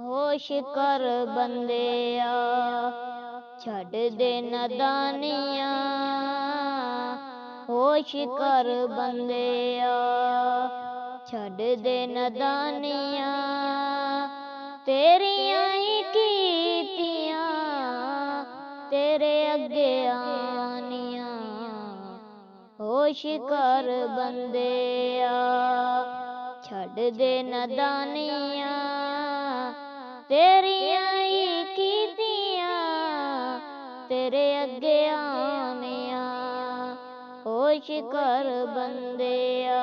होश कर बंदिया छड़ दे नदानिया। होश कर बंदिया छड़ दे नदानिया। तेरियां ही कीतियां तेरे अगे आनिया। होश कर बंदिया छड़ दे नदानिया। तेरियां ही कीतियां तेरे अगे आनिया। होश कर बंदिया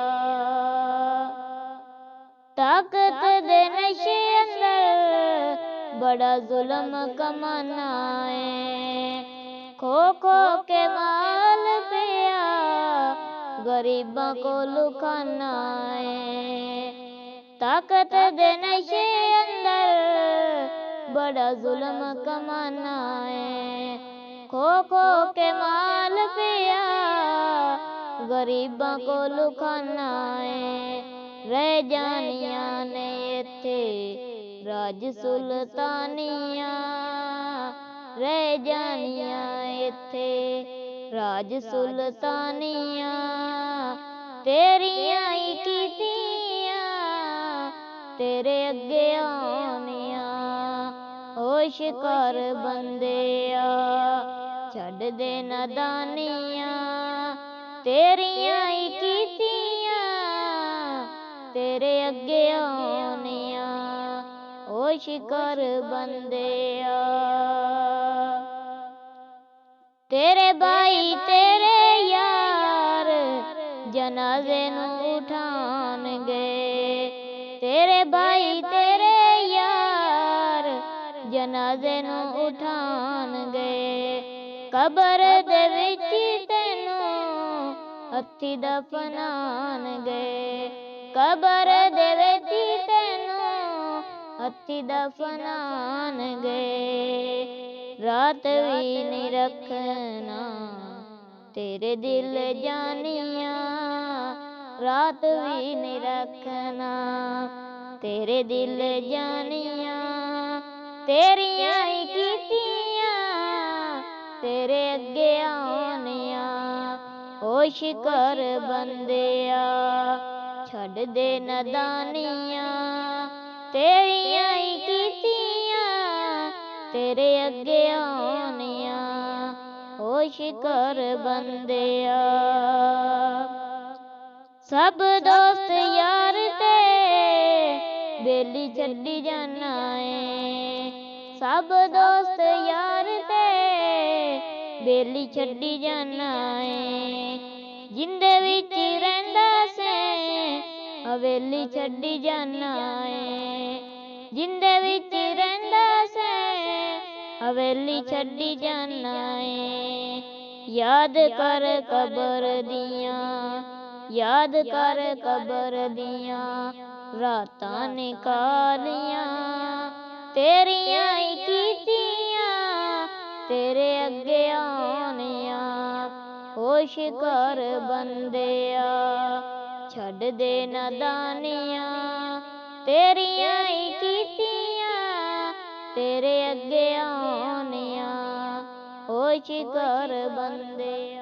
ताकत दे नशे अंदर बड़ा जुल्म कमाना है। खो खो के माल पिया गरीबां को लुकाना है। ताकत दे नशे अंदर बड़ा जुल्म कमाना है। खो खो के माल पिया गरीबां को लुकाना है। रह जानिया ने इत्थे राज सुल्तानिया। रह जानिया इत्थे राज सुल्तानिया। तेरियां ही कीतियां तेरे अगे आनिया। होश कर बंदिया छड़ दे नदानिया। तेरियां ही कीतियां तेरे अगे आनिया। होश कर बंदिया तेरे भाई तेरे यार जनाजे नू उठान गए। तेरे भाई तेरे यार जनाजे नू उठान गए। कबर दे विच तैनू हथी दफनान गए। कबर दे विच तैनू हथी दफनान गए। रात भी नहीं रखना तेरे दिल जानिया। रात भी नहीं रखना तेरे दिल जानिया। तेरियां ही कीतियां तेरे अगे आनिया। होश कर बंदिया छड़ दे नदानिया। तेरियां ही कीतियां तेरे अगे आनिया। होश कर बंदिया सब दोस्त यार ते बेली छड्डी जाना है। सब दोस्त यार ते बेली छड्डी जाना है। जिंदे विच रहिंदा से हवेली छड्डी जाना है। जिंदे विच रहिंदा से हवेली छड्डी जाना है। याद कर कबर दियां याद कर कबर दियां रातां निकालियां। तेरियां ही कीतियां तेरे अगे आनिया। होश कर बंदिया छड़ दे नदानिया। तेरियां ही कीतियां तेरे अगे आनिया। होश कर बंदिया।